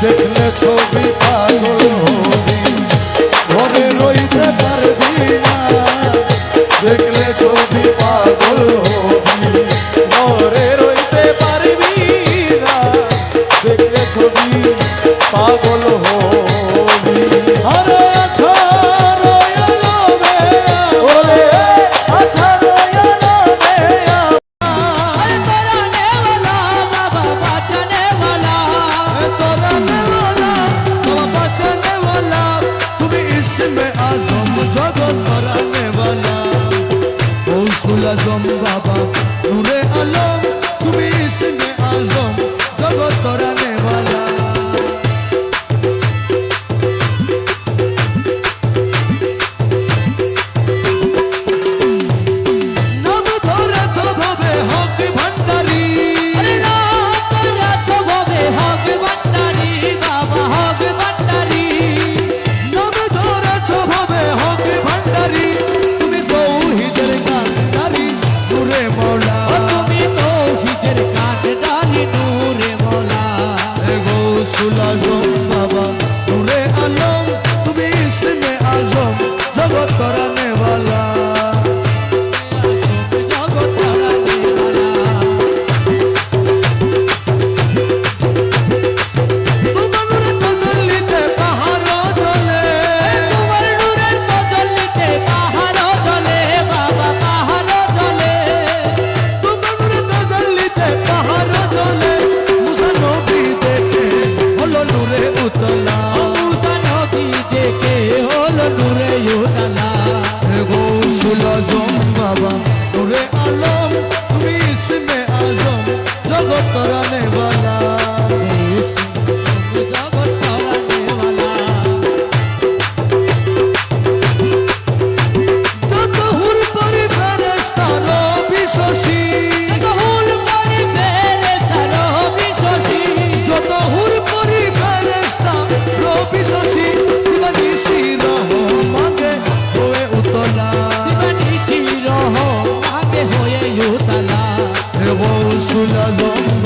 দেখলে ছবি পাগল হবি ঘরে রইতে পারবি না দেখলে ছবি পাগল হবি ঘরে রইতে পারবি না দেখলে ছবি পাগল হবি। আরে আঠারো এলো মেয়া ওরে 18 এলো মেয়া अरे तोरा नेवाला बाबा बचाने वाला तोरा नेवाला बाबा बचाने वाला तुम इसमें आजम जगत कराने वाला गौसुल आजम बाबा नूरे आलम तुम इसमें आजम जगत कराने वाला नाम धरे छबे हक भंडारी अरे नाम तोरा छबे हक भंडारी बाबा हक भंडारी नाम धरे छबे हक भंडारी तुम तौहीদের কান্ডারি নূরে মওলা ओ तुमी तो हिजर काट डाली नूरे मौला गौसुल आजम बाबा नूरे आलम तुम इसमें आजम जगत कराने वाला जगत कराने वाला তোমার তজল্লিতে পাহাড় জ্বলে তোমার নূরের তজল্লিতে পাহাড় জ্বলে বাবা পাহাড় জ্বলে তোমার তজল্লিতে পাহাড় জ্বলে মুসা নবী দেখে হলো নূরে উতলা মুসা নবী দেখে হলো নূরে উতলা गौसुल आजम बाबा नूरे आलम तुम इसमें आजम जगत कराने वाला जगत कराने वाला যত হুর পরি ফেরেশতা রবি শশী গহুল পরি ফেরেশতা রবি শশী যত হুর পরি ফেরেশতা রবি শশী দিবানিশি রহমানে হয়ে উতলা দিবানিশি রহ আগে হয়ে উতলা গৌসুল আজম